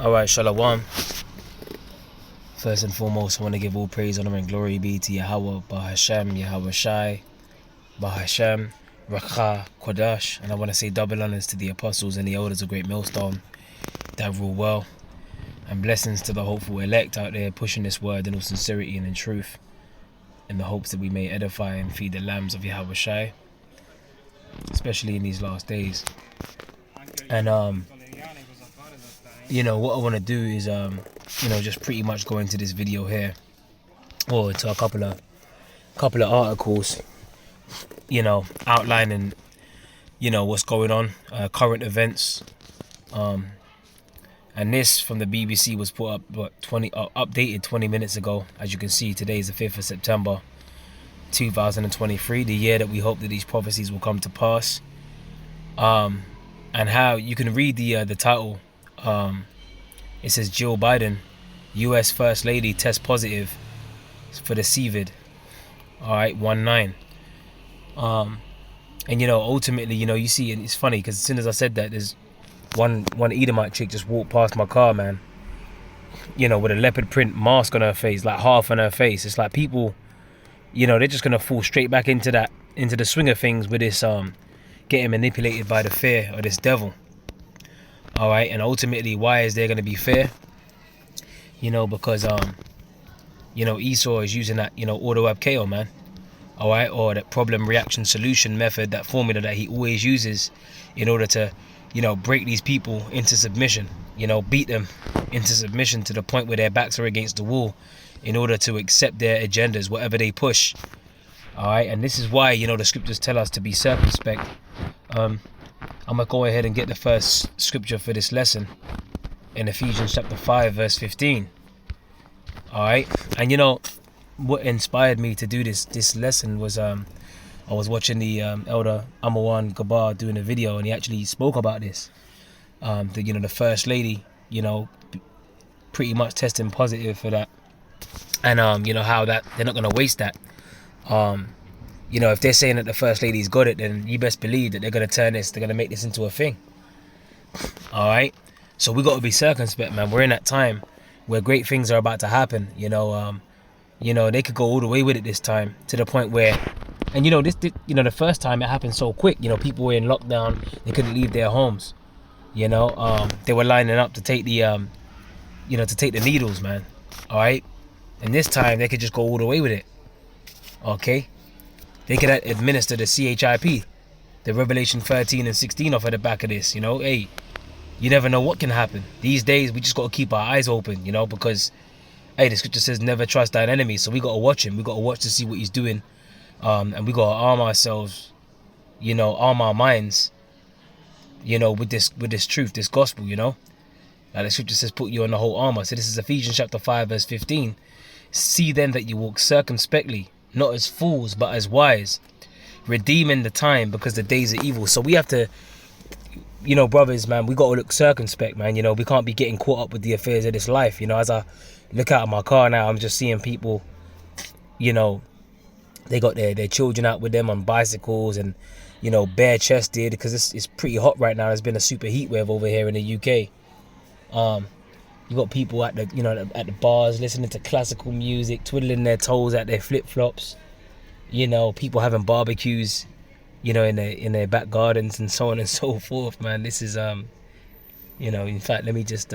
Alright, Shalom. First and foremost, I want to give all praise, honor, and glory be to Yahweh, Bahashem, Yahweh Shai, Bahashem, Rakha, Kodash. And I want to say double honors to the apostles and the elders of Great Millstone that rule well. And blessings to the hopeful elect out there pushing this word in all sincerity and in truth, in the hopes that we may edify and feed the lambs of Yahweh Shai, especially in these last days. And what I want to do is just pretty much go into this video here, or to a couple of articles, outlining what's going on, current events, and this from the BBC was put up updated 20 minutes ago. As you can see, today is the 5th of September 2023, the year that we hope that these prophecies will come to pass. And how you can read the title. It says Jill Biden, U.S. First Lady, tests positive for the CVID. Alright, 19. And ultimately, you see, and it's funny because as soon as I said that, there's one Edomite chick just walked past my car, man. With a leopard print mask on her face, like half on her face. It's like people, they're just gonna fall straight back into the swing of things with this getting manipulated by the fear of this devil. Alright, and ultimately, why is there going to be fear? Because Esau is using that auto KO, man. Alright, or that problem reaction solution method, that formula that he always uses in order to break these people into submission, beat them into submission to the point where their backs are against the wall in order to accept their agendas, whatever they push. Alright, and this is why the scriptures tell us to be circumspect. I'm going to go ahead and get the first scripture for this lesson in Ephesians chapter 5 verse 15. Alright, and what inspired me to do this lesson was I was watching the elder Amawan Gabar doing a video, and he actually spoke about this. The first lady, pretty much testing positive for that, and how that they're not going to waste that. If they're saying that the first lady's got it, then you best believe that they're going to they're going to make this into a thing. Alright, so we got to be circumspect, man. We're in that time where great things are about to happen. They could go all the way with it this time, to the point where, and the first time it happened so quick. People were in lockdown, they couldn't leave their homes. They were lining up to take the needles, man. Alright, and this time they could just go all the way with it. Okay, they could administer the CHIP, the Revelation 13 and 16 off of the back of this. Hey, you never know what can happen. These days, we just got to keep our eyes open, because, hey, the scripture says never trust thine enemy. So we got to watch him. We got to watch to see what he's doing. And we got to arm ourselves, arm our minds, with this truth, this gospel, Like the scripture says, put you on the whole armor. So this is Ephesians chapter 5, verse 15. See then that you walk circumspectly, not as fools, but as wise, redeeming the time, because the days are evil. So we have to, brothers, man, we got to look circumspect, man. We can't be getting caught up with the affairs of this life. As I look out of my car now, I'm just seeing people, they got their children out with them on bicycles and, bare chested, because it's pretty hot right now. There's been a super heat wave over here in the UK. You got people at the at the bars listening to classical music, twiddling their toes at their flip-flops. People having barbecues, in their back gardens and so on and so forth, man. This is in fact, let me just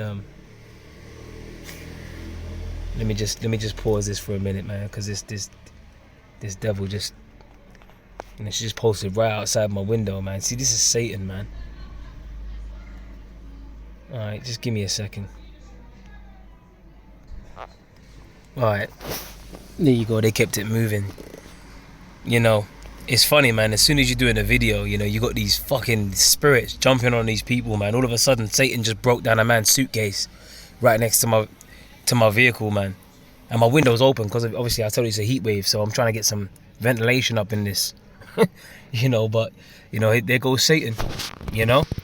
pause this for a minute, man, because this devil just, she just posted right outside my window, man. See, this is Satan, man. Alright, just give me a second. Alright, there you go. They kept it moving. It's funny, man. As soon as you're doing a video, you got these fucking spirits jumping on these people, man. All of a sudden, Satan just broke down a man's suitcase right next to my vehicle, man. And my window's open because obviously I told you it's a heat wave, so I'm trying to get some ventilation up in this. But there goes Satan.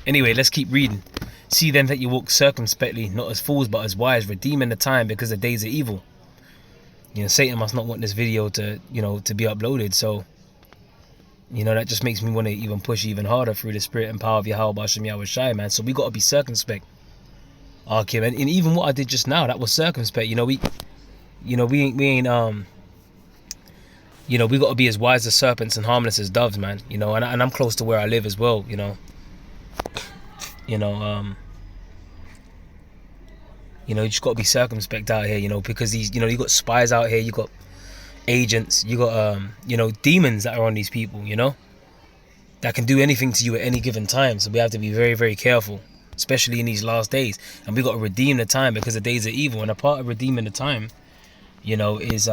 Anyway, let's keep reading. See then that you walk circumspectly, not as fools, but as wise, redeeming the time, because the days are evil. Satan must not want this video to be uploaded. So, that just makes me want to even push even harder through the spirit and power of Yahweh Bashem Yahweh Shai, man. So we got to be circumspect. Okay, and even what I did just now, that was circumspect. We ain't we got to be as wise as serpents and harmless as doves, man. And I'm close to where I live as well. You know, um, you just got to be circumspect out here. Because you got spies out here, you got agents, you got demons that are on these people, that can do anything to you at any given time. So we have to be very, very careful, especially in these last days. And we got to redeem the time, because the days are evil. And a part of redeeming the time, is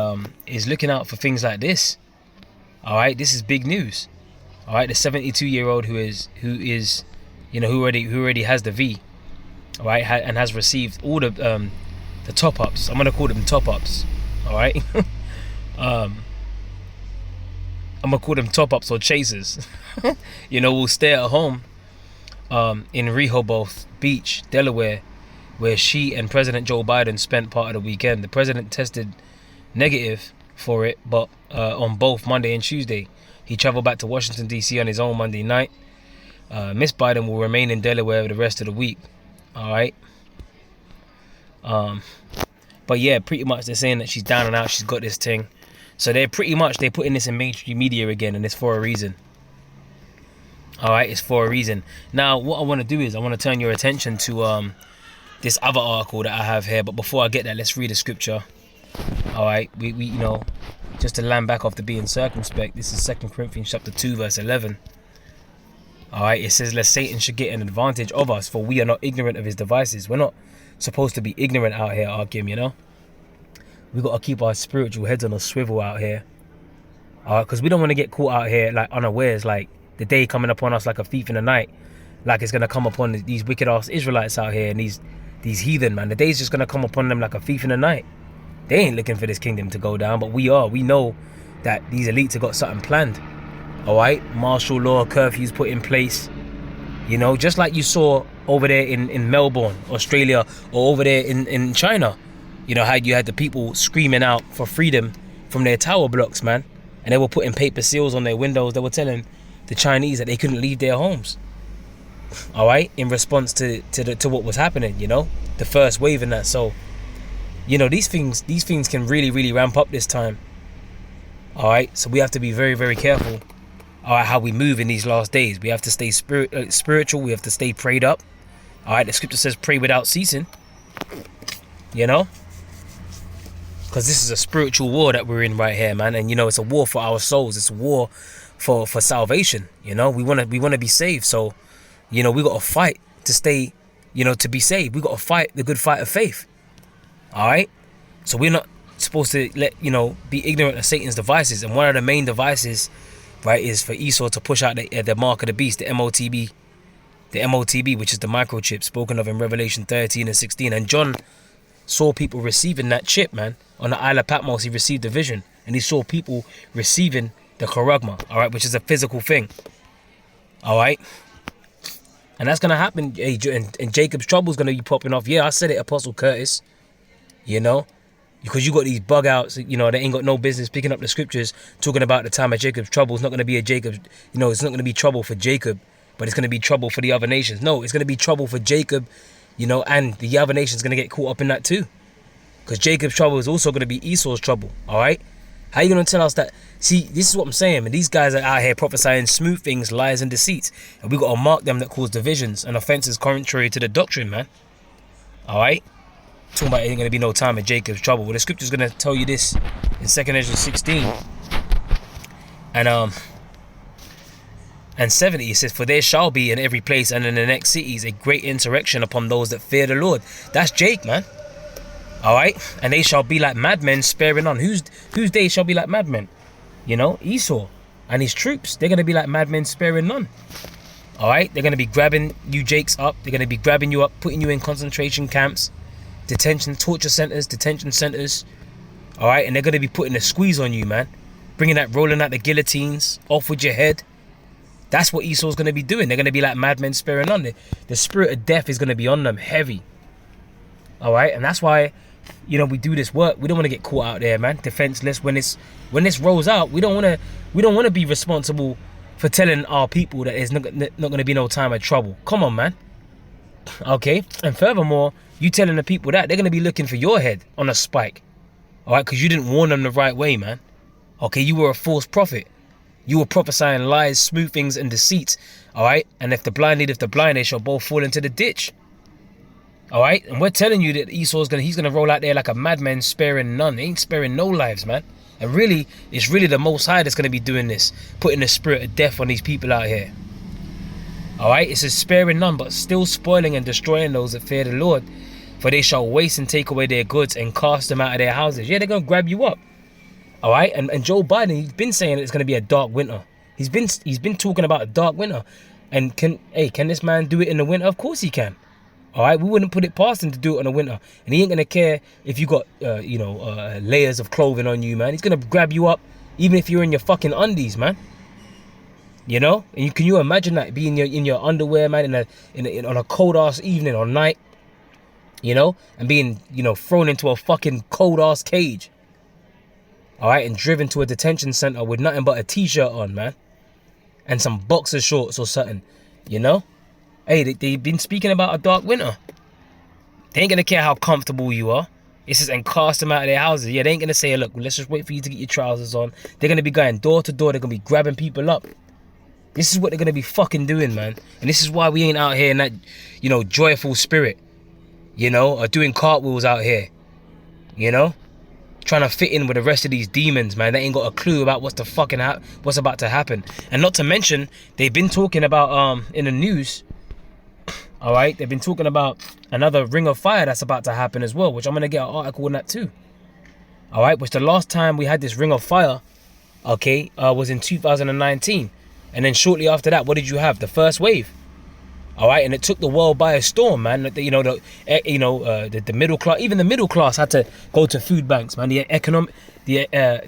looking out for things like this. All right, this is big news. All right, the 72-year-old who already has the V, all right, and has received all the top ups. I'm gonna call them top ups. All right, I'm gonna call them top ups or chasers. Will stay at home in Rehoboth Beach, Delaware, where she and President Joe Biden spent part of the weekend. The president tested negative for it, but on both Monday and Tuesday. He traveled back to Washington, D.C. on his own Monday night. Miss Biden will remain in Delaware for the rest of the week. All right. But yeah, pretty much they're saying that she's down and out. She's got this thing. So they're putting this in mainstream media again, and it's for a reason. All right, it's for a reason. Now, what I want to do is I want to turn your attention to this other article that I have here. But before I get that, let's read a scripture. All right, we just to land back after being circumspect. This is 2 Corinthians chapter 2, verse 11. All right, it says, lest Satan should get an advantage of us, for we are not ignorant of his devices. We're not supposed to be ignorant out here, Arkim, We got to keep our spiritual heads on a swivel out here. All right, because we don't want to get caught out here like unawares, like the day coming upon us like a thief in the night, like it's going to come upon these wicked ass Israelites out here and these heathen, man. The day's just going to come upon them like a thief in the night. They ain't looking for this kingdom to go down, but we are. We know that these elites have got something planned. All right, martial law, curfews put in place. Just like you saw over there in Melbourne, Australia, or over there in China. How you had the people screaming out for freedom from their tower blocks, man. And they were putting paper seals on their windows. They were telling the Chinese that they couldn't leave their homes. All right, in response to what was happening, the first wave and that. So, these things can really, really ramp up this time. All right, so we have to be very, very careful. All right, how we move in these last days. We have to stay spiritual. We have to stay prayed up. All right, the scripture says pray without ceasing. Because this is a spiritual war that we're in right here, man. And it's a war for our souls. It's a war for salvation. We want to be saved. So, we got to fight to stay, to be saved. We got to fight the good fight of faith. All right. So we're not supposed to be ignorant of Satan's devices. And one of the main devices, right, is for Esau to push out the mark of the beast, the MOTB, which is the microchip spoken of in Revelation 13 and 16. And John saw people receiving that chip, man. On the Isle of Patmos, he received a vision, and he saw people receiving the charagma, all right, which is a physical thing. All right. And that's going to happen. And Jacob's trouble is going to be popping off. Yeah, I said it, Apostle Curtis. Because you got these bug outs, they ain't got no business picking up the scriptures, talking about the time of Jacob's trouble. It's not going to be it's not going to be trouble for Jacob, but it's going to be trouble for the other nations. No, it's going to be trouble for Jacob, and the other nations going to get caught up in that too. Because Jacob's trouble is also going to be Esau's trouble, all right? How are you going to tell us that? See, this is what I'm saying, man. These guys are out here prophesying smooth things, lies and deceits. And we got to mark them that cause divisions and offenses contrary to the doctrine, man. All right? Talking about it ain't going to be no time in Jacob's trouble. Well, the scripture's going to tell you this in 2 Ezra 16. And 70, it says, for there shall be in every place and in the next cities a great insurrection upon those that fear the Lord. That's Jake, man. All right? And they shall be like madmen sparing none. Whose days shall be like madmen? Esau and his troops. They're going to be like madmen sparing none. All right? They're going to be grabbing you Jakes up. They're going to be grabbing you up, putting you in concentration camps, torture centers. All right? And they're going to be putting a squeeze on you, man. Rolling out the guillotines, off with your head. That's what Esau's going to be doing. They're going to be like madmen sparing none. The spirit of death is going to be on them heavy. All right? And that's why, we do this work. We don't want to get caught out there, man, defenseless. When this rolls out, we don't want to be responsible for telling our people that there's not going to be no time of trouble. Come on, man. Okay, and furthermore, you telling the people that they're gonna be looking for your head on a spike. All right, because you didn't warn them the right way, man. Okay, you were a false prophet. You were prophesying lies, smoothings, and deceits. All right, and if the blind leadeth the blind, they shall both fall into the ditch. All right, and we're telling you that he's gonna roll out there like a madman, sparing none. He ain't sparing no lives, man. And really, it's really the Most High that's gonna be doing this, putting the spirit of death on these people out here. All right, it says sparing none, but still spoiling and destroying those that fear the Lord. For they shall waste and take away their goods and cast them out of their houses. Yeah, they're gonna grab you up. All right, and Joe Biden, he's been saying it's gonna be a dark winter. He's been talking about a dark winter. And can this man do it in the winter? Of course he can. All right, we wouldn't put it past him to do it in the winter. And he ain't gonna care if you got layers of clothing on you, man. He's gonna grab you up even if you're in your fucking undies, man. You know? And can you imagine that, being in your underwear, man, on a cold ass evening or night, you know, and being, thrown into a fucking cold ass cage. All right, and driven to a detention center with nothing but a t-shirt on, man, and some boxer shorts or something, you know? Hey, they've been speaking about a dark winter. They ain't gonna care how comfortable you are. It says, and cast them out of their houses. Yeah, they ain't gonna say, look, let's just wait for you to get your trousers on. They're gonna be going door to door. They're gonna be grabbing people up. This is what they're gonna be fucking doing, man. And this is why we ain't out here in that, joyful spirit, or doing cartwheels out here, trying to fit in with the rest of these demons, man. They ain't got a clue about what's about to happen. And not to mention, they've been talking about in the news. All right, they've been talking about another ring of fire that's about to happen as well, which I'm gonna get an article on that too. All right, which the last time we had this ring of fire, was in 2019, and then shortly after that, what did you have? The first wave. All right, and it took the world by a storm, man. The middle class, even the middle class, had to go to food banks, man. The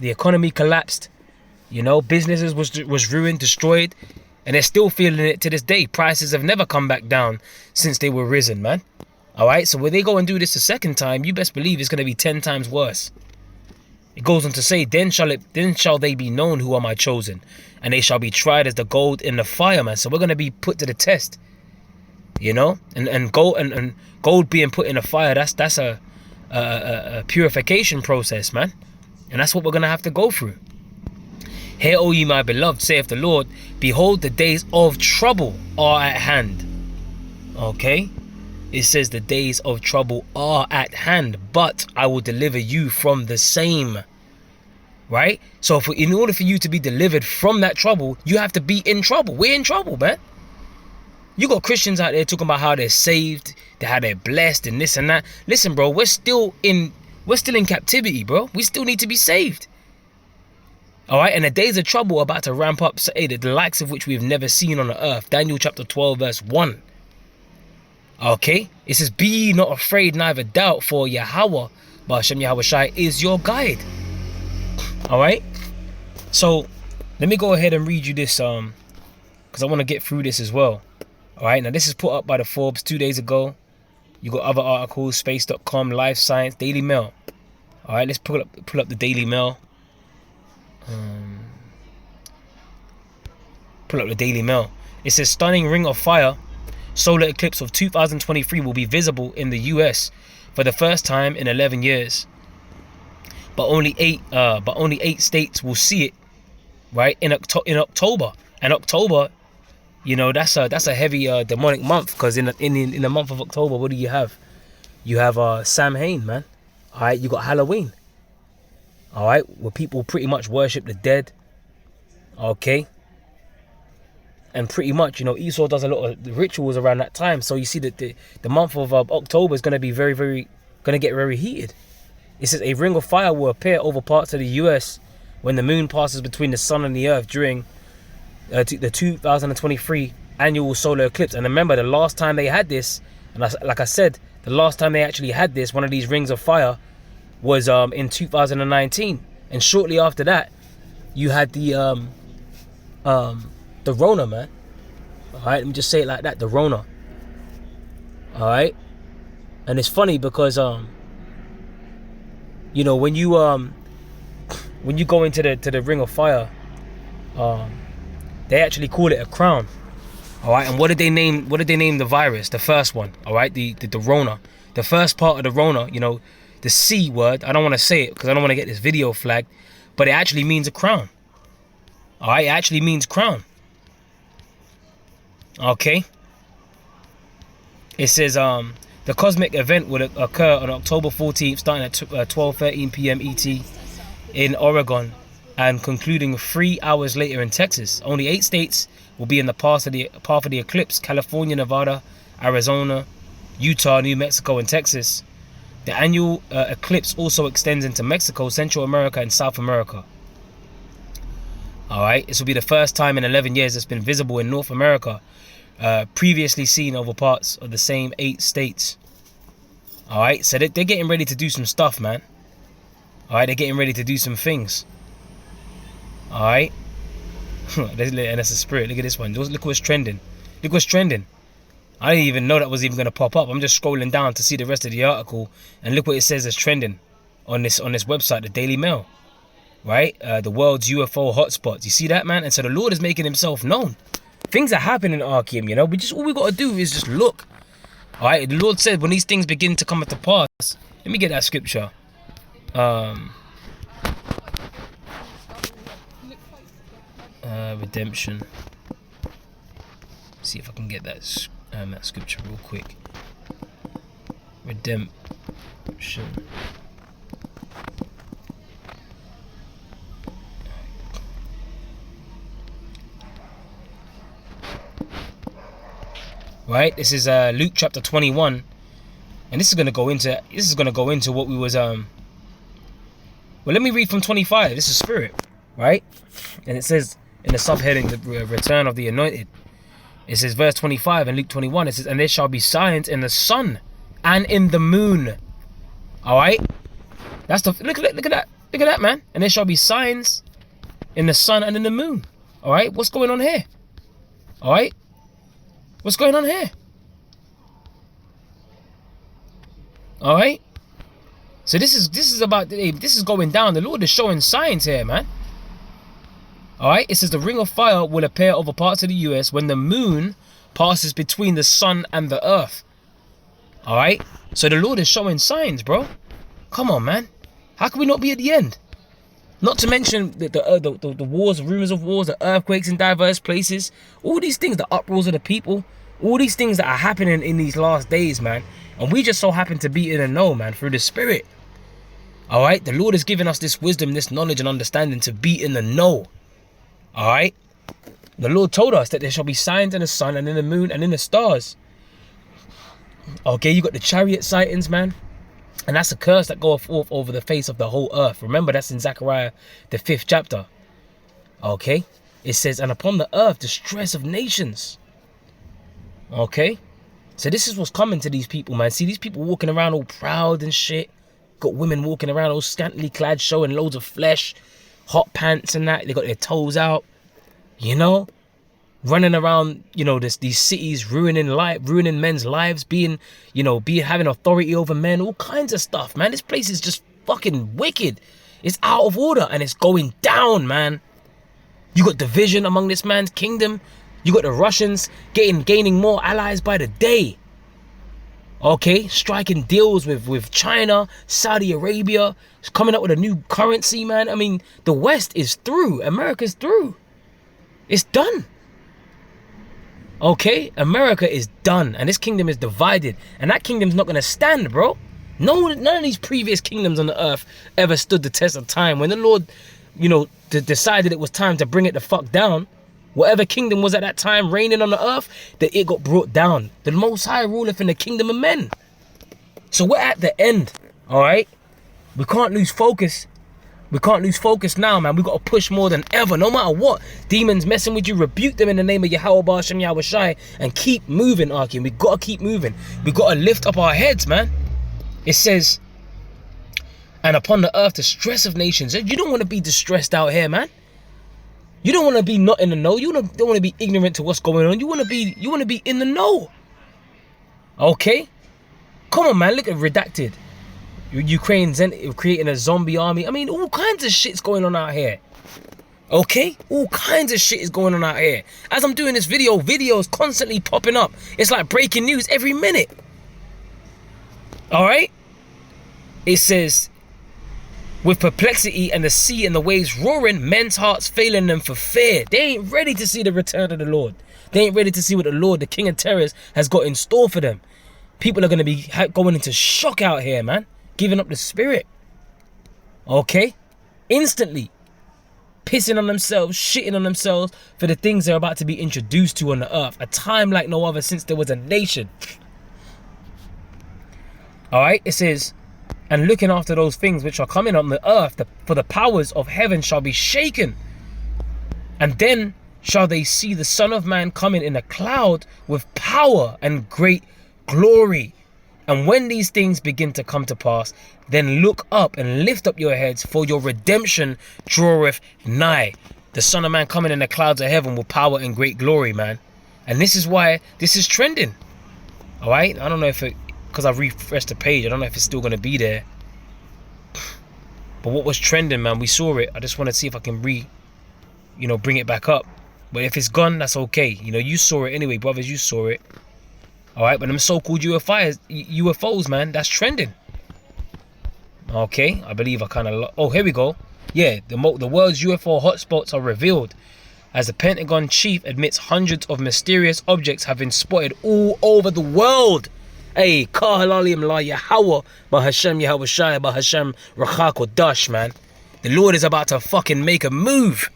economy collapsed. Businesses was ruined, destroyed, and they're still feeling it to this day. Prices have never come back down since they were risen, man. All right, so when they go and do this a second time, you best believe it's going to be 10 times worse. It goes on to say, then shall they be known who are my chosen, and they shall be tried as the gold in the fire, man. So we're going to be put to the test. And gold being put in a fire, that's a purification process, man, and that's what we're gonna have to go through. Hear, O ye my beloved, saith the Lord, behold, the days of trouble are at hand. Okay, it says the days of trouble are at hand, but I will deliver you from the same. Right? So in order for you to be delivered from that trouble, you have to be in trouble. We're in trouble, man. You got Christians out there talking about how they're saved, how they're blessed, and this and that. Listen, bro, we're still in captivity, bro. We still need to be saved. All right, and the days of trouble are about to ramp up, the likes of which we have never seen on the earth. Daniel chapter 12, verse 1. Okay, it says, be ye not afraid, neither doubt, for Yahweh, Ba'ashem Yahweh Shai, is your guide. All right, so let me go ahead and read you this, because I want to get through this as well. All right, now this is put up by the Forbes 2 days ago. You got other articles, space.com, Life Science, Daily Mail. All right, let's pull up the Daily Mail. Pull up the Daily Mail. It says, stunning ring of fire, solar eclipse of 2023 will be visible in the US for the first time in 11 years. But only eight states will see it, right, in October. And October, that's a heavy demonic month, because in the month of October, what do you have? You have Samhain, man. All right, you got Halloween. All right, where people pretty much worship the dead. Okay, and pretty much, Esau does a lot of rituals around that time. So you see that the month of October is going to be going to get very heated. It says a ring of fire will appear over parts of the US when the moon passes between the sun and the earth during the 2023 annual solar eclipse. And remember, the last time they had this, and like I said, the last time they actually had this, one of these rings of fire, was in 2019. And shortly after that, you had the Rona, man. All right, let me just say it like that, the Rona. All right, and it's funny because when you go into the ring of fire, they actually call it a crown. All right, and what did they name the virus? The first one, all right, the Rona. The first part of the Rona, you know, the C word. I don't want to say it because I don't want to get this video flagged, but it actually means a crown. All right, it actually means crown. Okay. It says the cosmic event will occur on October 14th, starting at 12:13 p.m. ET in Oregon, and concluding 3 hours later in Texas. Only 8 states will be in the path of the eclipse: California, Nevada, Arizona, Utah, New Mexico, and Texas. The annual eclipse also extends into Mexico, Central America, and South America. All right, this will be the first time in 11 years it's been visible in North America, previously seen over parts of the same 8 states. All right, so they're getting ready to do some stuff, man. All right, they're getting ready to do some things. All right. And that's a spirit. Look at this one. Look what's trending. Look what's trending. I didn't even know that was even going to pop up. I'm just scrolling down to see the rest of the article, and look what it says is trending on this website, the Daily Mail. Right? The world's UFO hotspots. You see that, man? And so the Lord is making himself known. Things are happening in Archeum, you know. All we got to do is just look. All right? The Lord said when these things begin to come to pass. Let me get that scripture. Redemption. See if I can get that scripture real quick. Redemption. Right, this is Luke chapter 21, and this is gonna go into what we was Well, let me read from 25. This is spirit, right? And it says in the subheading, the return of the anointed. It says verse 25 in Luke 21. It says, and there shall be signs in the sun and in the moon. All right, that's the look at that, man. And there shall be signs in the sun and in the moon. All right, what's going on here? All right. What's going on here? All right. So this is going down. The Lord is showing signs here, man. All right. It says the ring of fire will appear over parts of the U.S. when the moon passes between the sun and the earth. All right. So the Lord is showing signs, bro. Come on, man. How can we not be at the end? Not to mention the wars, rumors of wars, the earthquakes in diverse places, all these things, the uproars of the people, all these things that are happening in these last days, man. And we just so happen to be in the know, man, through the spirit. All right, the Lord has given us this wisdom, this knowledge and understanding to be in the know. All right, the Lord told us that there shall be signs in the sun and in the moon and in the stars. Okay, you got the chariot sightings, man. And that's a curse that goeth forth over the face of the whole earth. Remember, that's in Zechariah, the 5th chapter. Okay. It says, and upon the earth, distress of nations. Okay. So this is what's coming to these people, man. See, these people walking around all proud and shit. Got women walking around all scantily clad, showing loads of flesh, hot pants and that. They got their toes out, you know. Running around, you know, these cities, ruining men's lives, having authority over men, all kinds of stuff, man. This place is just fucking wicked. It's out of order and it's going down, man. You got division among this man's kingdom. You got the Russians gaining more allies by the day. Okay, striking deals with China, Saudi Arabia, coming up with a new currency, man. I mean, the West is through. America's through. It's done. Okay, America is done and this kingdom is divided and that kingdom's not going to stand, bro. None of these previous kingdoms on the earth ever stood the test of time. When the Lord, you know, decided it was time to bring it the fuck down, whatever kingdom was at that time reigning on the earth, that it got brought down. The Most High ruleth in the kingdom of men. So we're at the end, all right? We can't lose focus. We can't lose focus now, man. We got to push more than ever, no matter what. Demons messing with you, rebuke them in the name of Yahweh Ba'ashem Yahweh Shai and keep moving, Arkin. We got to keep moving. We got to lift up our heads, man. It says, and upon the earth, the stress of nations. You don't want to be distressed out here, man. You don't want to be not in the know. You don't want to be ignorant to what's going on. You want to be in the know. Okay? Come on, man. Look at Redacted. Ukraine's creating a zombie army. I mean, all kinds of shit's going on out here. Okay? All kinds of shit is going on out here. As I'm doing this video, videos constantly popping up. It's like breaking news every minute. Alright? It says, with perplexity and the sea and the waves roaring, men's hearts failing them for fear. They ain't ready to see the return of the Lord. They ain't ready to see what the Lord, the King of Terrors, has got in store for them. People are going to be going into shock out here, man. Giving up the spirit. Okay? Instantly. Pissing on themselves, shitting on themselves for the things they're about to be introduced to on the earth. A time like no other since there was a nation. Alright? It says, and looking after those things which are coming on the earth, for the powers of heaven shall be shaken. And then shall they see the Son of Man coming in a cloud with power and great glory. And when these things begin to come to pass, then look up and lift up your heads, for your redemption draweth nigh. The Son of Man coming in the clouds of heaven with power and great glory, man. And this is why this is trending. Alright? I don't know if it, because I've refreshed the page, I don't know if it's still going to be there. But what was trending, man, we saw it. I just want to see if I can bring it back up. But if it's gone, that's okay. You saw it anyway, brothers, you saw it. Alright, but them so-called UFOs, man, that's trending. Okay, I believe I kind of... Oh, here we go. Yeah, the world's UFO hotspots are revealed as the Pentagon chief admits hundreds of mysterious objects have been spotted all over the world. Hey, Ka Halalim La Yahweh, Bahashem Yahweh Shai, Bahashem Rachako Dash, man. The Lord is about to fucking make a move.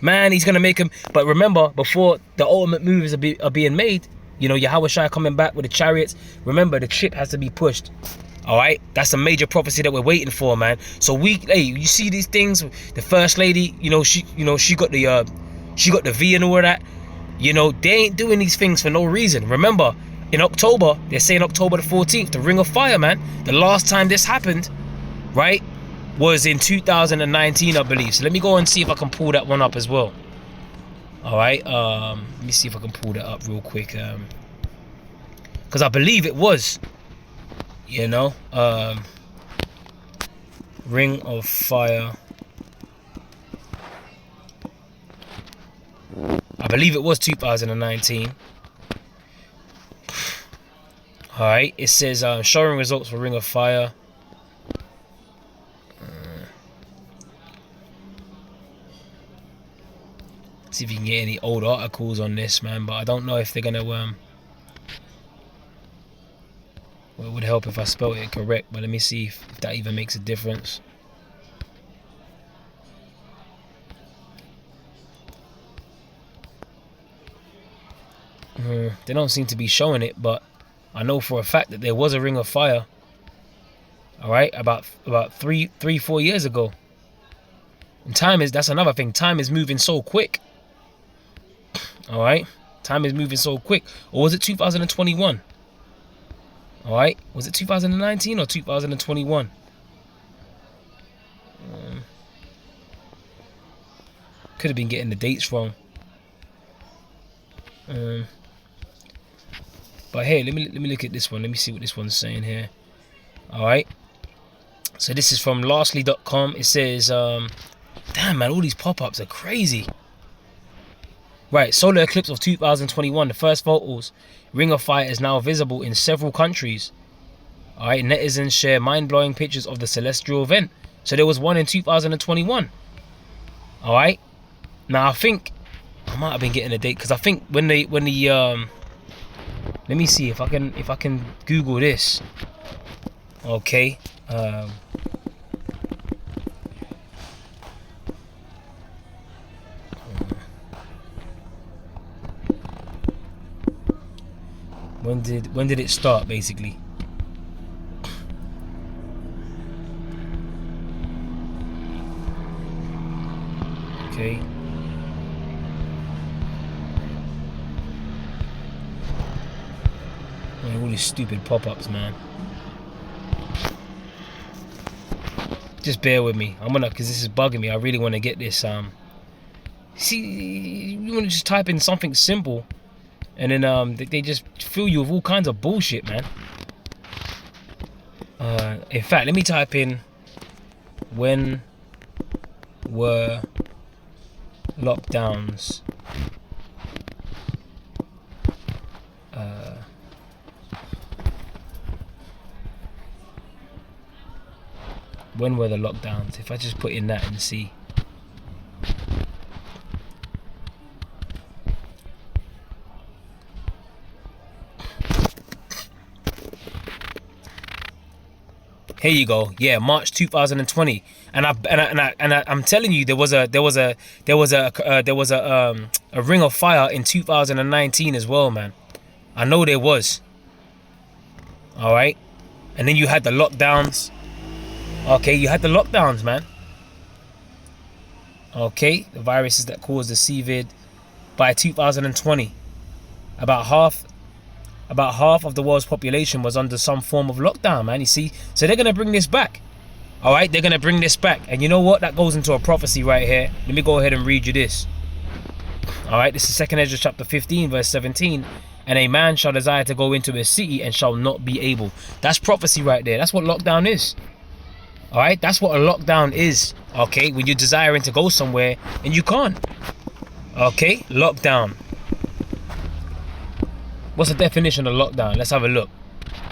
Man, he's going to make him... But remember, before the ultimate moves are being made, Yahweh Shai coming back with the chariots. Remember, the ship has to be pushed. Alright? That's a major prophecy that we're waiting for, man. So you see these things, the First Lady, she got the V and all of that. They ain't doing these things for no reason. Remember, in October, they're saying October the 14th, the Ring of Fire, man. The last time this happened, right, was in 2019, I believe. So let me go and see if I can pull that one up as well. Alright, let me see if I can pull that up real quick. Because I believe it was, Ring of Fire. I believe it was 2019. Alright, it says showing results for Ring of Fire. See if you can get any old articles on this, man, but I don't know if they're gonna well, it would help if I spelled it correct, but let me see if that even makes a difference. They don't seem to be showing it, but I know for a fact that there was a Ring of Fire. Alright, about 3-4 years ago. And that's another thing, time is moving so quick. Alright, time is moving so quick. Or was it 2021? Alright, was it 2019 or 2021? Could have been getting the dates wrong. But hey, let me look at this one. Let me see what this one's saying here. Alright, so this is from lastly.com. It says, damn, man, all these pop-ups are crazy. Right, solar eclipse of 2021, the first photos. Ring of Fire is now visible in several countries. Alright, netizens share mind-blowing pictures of the celestial event. So there was one in 2021. Alright. Now I think I might have been getting a date, because I think when the let me see if I can Google this. Okay. When did it start, basically? Okay. Man, all these stupid pop-ups, man. Just bear with me. because this is bugging me. I really want to get this. See, you want to just type in something simple, and then they just fill you with all kinds of bullshit, man. In fact, let me type in when were lockdowns. When were the lockdowns? If I just put in that and see. Here you go. Yeah, March 2020. I'm telling you, there was a ring of fire in 2019 as well, man. I know there was. All right, and then you had the lockdowns. Okay, you had the lockdowns, man. Okay, the viruses that caused the COVID by 2020, about half of the world's population was under some form of lockdown, man. You see, so they're gonna bring this back. All right, they're gonna bring this back, and you know what? That goes into a prophecy right here. Let me go ahead and read you this. All right, this is 2nd Ezra chapter 15, verse 17. And a man shall desire to go into a city and shall not be able. That's prophecy right there. That's what lockdown is. All right, that's what a lockdown is. Okay, when you're desiring to go somewhere and you can't. Okay, lockdown. What's the definition of lockdown? Let's have a look.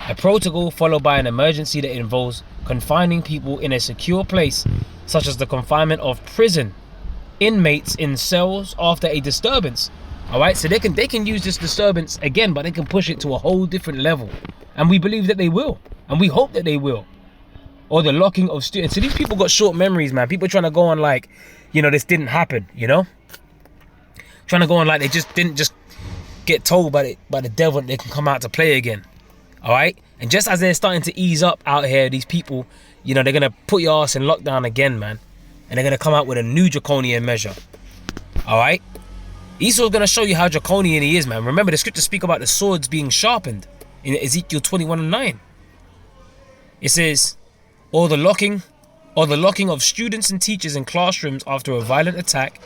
A protocol followed by an emergency that involves confining people in a secure place, such as the confinement of prison inmates in cells after a disturbance. All right, so they can use this disturbance again, but they can push it to a whole different level, and we believe that they will, and we hope that they will. Or the locking of students. So these people got short memories, man. People trying to go on like, this didn't happen, trying to go on like they just didn't just get told by the devil that they can come out to play again. All right, and just as they're starting to ease up out here, these people, they're gonna put your ass in lockdown again, man, and they're gonna come out with a new draconian measure. All right, Esau's gonna show you how draconian he is, man. Remember, the scriptures speak about the swords being sharpened in Ezekiel 21:9. It says, or the locking of students and teachers in classrooms after a violent attack,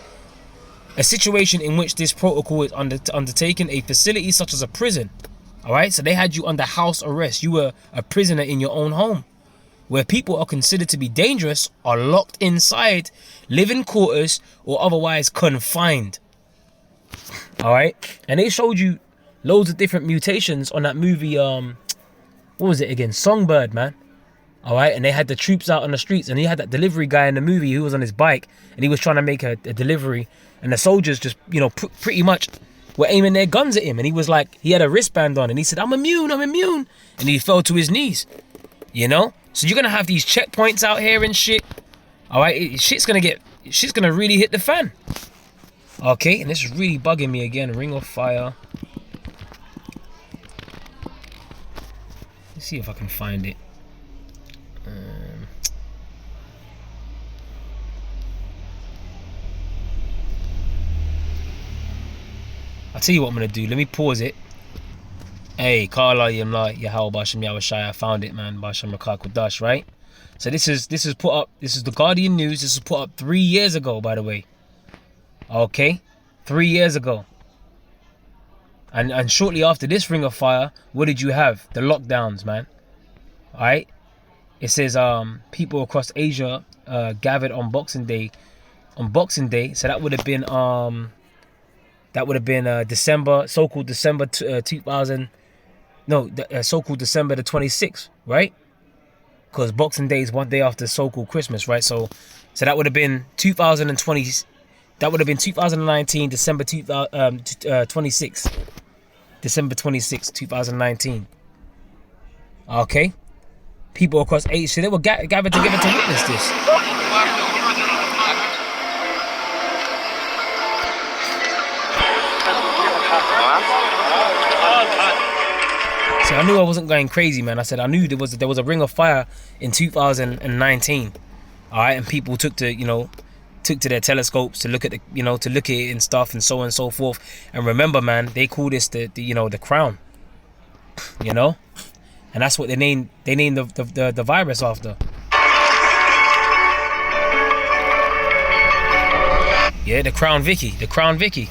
a situation in which this protocol is undertaken, a facility such as a prison. All right, so they had you under house arrest. You were a prisoner in your own home, where people are considered to be dangerous, are locked inside, living quarters, or otherwise confined. All right, and they showed you loads of different mutations on that movie. What was it again? Songbird, man. All right, and they had the troops out on the streets, and he had that delivery guy in the movie who was on his bike, and he was trying to make a delivery, and the soldiers just, pretty much were aiming their guns at him, and he was like, he had a wristband on, and he said, I'm immune, and he fell to his knees, So you're gonna have these checkpoints out here and shit. All right, shit's gonna really hit the fan. Okay, and this is really bugging me again. Ring of Fire. Let's see if I can find it. I'll tell you what I'm gonna do. Let me pause it. Hey, Kala Yamla Yahal Basham Yawashai. I found it, man. Basham Rakakudash, right? So this is put up. This is the Guardian News. This was put up 3 years ago, by the way. Okay, 3 years ago. And shortly after this Ring of Fire, what did you have? The lockdowns, man. All right. It says people across Asia gathered on Boxing Day. So that would have been December, so-called December 2000. No, so-called December the 26th, right? Because Boxing Day is one day after so-called Christmas, right? So that would have been 2020. That would have been 2019, December 26th. December 26th, 2019. Okay. People across Asia, so they were gathered together to witness this. So I knew I wasn't going crazy, man. I said I knew there was a Ring of Fire in 2019. All right, and people took to their telescopes to look at it and stuff and so on and so forth. And remember, man, they call this the crown. And that's what they named the virus after. Yeah, the Crown Vicky.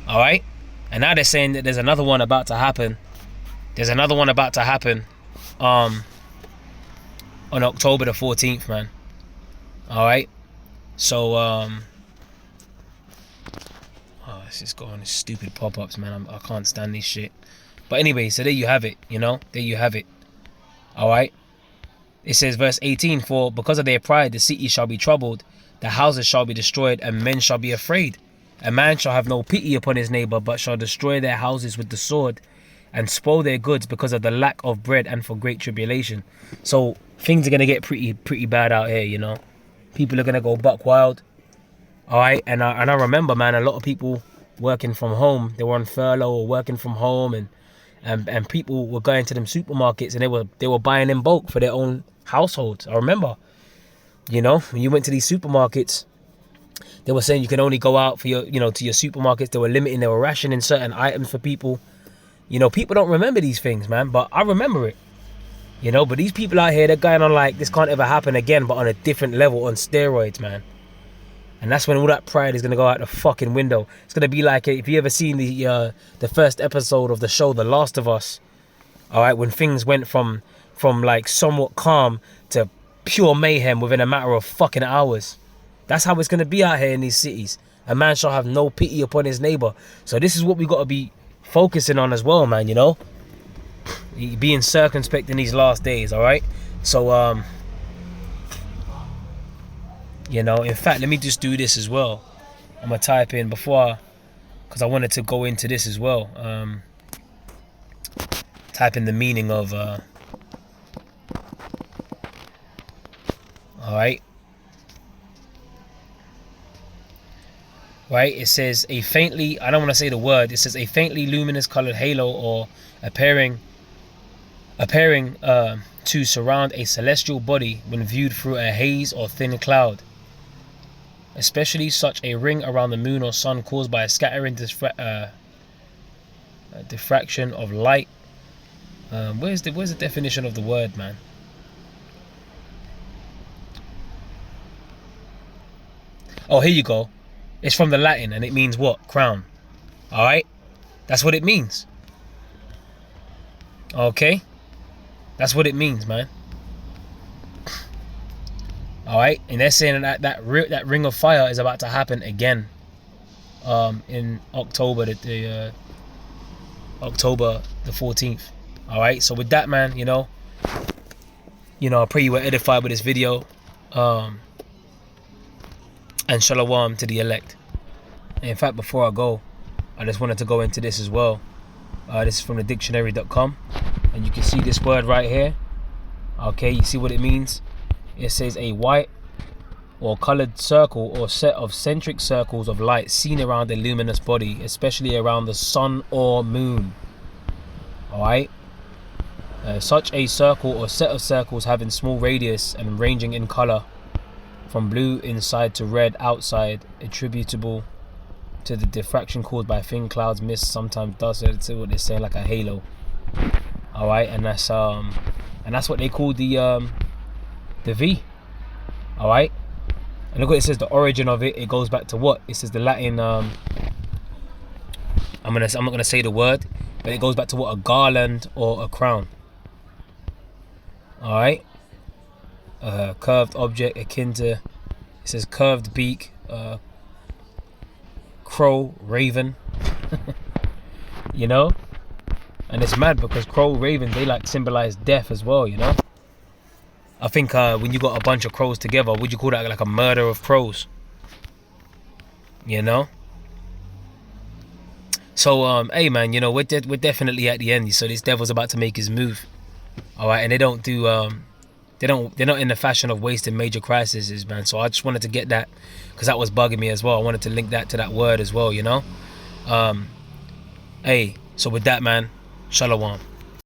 All right, and now they're saying that there's another one about to happen. On October the 14th, man. All right. So let's just go on this stupid pop-ups, man. I can't stand this shit. But anyway, so there you have it, you know? There you have it. Alright? It says, verse 18, for because of their pride, the city shall be troubled, the houses shall be destroyed, and men shall be afraid. A man shall have no pity upon his neighbor, but shall destroy their houses with the sword, and spoil their goods because of the lack of bread and for great tribulation. So things are going to get pretty bad out here, you know? People are going to go buck wild. Alright, and I remember, man, a lot of people working from home. They were on furlough or working from home, and people were going to them supermarkets, and they were buying in bulk for their own households. I remember, you know, when you went to these supermarkets, they were saying you can only go out for your, you know, to your supermarkets. They were rationing certain items for people. You know, people don't remember these things, man, but I remember it. You know, but these people out here, they're going on like this can't ever happen again, but on a different level, on steroids, man. And that's when all that pride is going to go out the fucking window. It's going to be like, if you ever seen the first episode of the show, The Last of Us, all right, when things went from like somewhat calm to pure mayhem within a matter of fucking hours. That's how it's going to be out here in these cities. A man shall have no pity upon his neighbor. So this is what we got to be focusing on as well, man, you know? Being circumspect in these last days, all right? So, you know, in fact, let me just do this as well. I'm going to type in because I wanted to go into this as well. Type in the meaning of, all right. Right, it says a faintly, I don't want to say the word, it says a faintly luminous colored halo or appearing to surround a celestial body when viewed through a haze or thin cloud. Especially such a ring around the moon or sun caused by a scattering diffraction of light. Where's the definition of the word, man? Oh, here you go. It's from the Latin and it means what? Crown. Alright? That's what it means. Okay? That's what it means, man. Alright? And they're saying that ring of fire is about to happen again. In October October the 14th. Alright? So with that, man, you know, I pray you were edified with this video. And shalom to the elect. And in fact, before I go, I just wanted to go into this as well. This is from the dictionary.com, and you can see this word right here. Okay, you see what it means? It says a white or colored circle or set of centric circles of light seen around a luminous body, especially around the sun or moon. Alright? Such a circle or set of circles having small radius and ranging in color from blue inside to red outside, attributable to the diffraction caused by thin clouds, mist, sometimes dust. It's what they're saying, like a halo. All right, and that's what they call the V. All right, and look what it says. The origin of it goes back to what? It says the Latin. I'm not gonna say the word, but it goes back to what? A garland or a crown. All right. Curved object akin to, it says curved beak, crow, raven. You know, and it's mad because crow, raven, they like symbolize death as well, you know. I think when you got a bunch of crows together, would you call that like a murder of crows? You know. So hey man, you know, we're definitely at the end. So this devil's about to make his move. All right, and they don't do they're not in the fashion of wasting major crises, man. So I just wanted to get that because that was bugging me as well. I wanted to link that to that word as well, you know. Hey, so with that, man, shalom.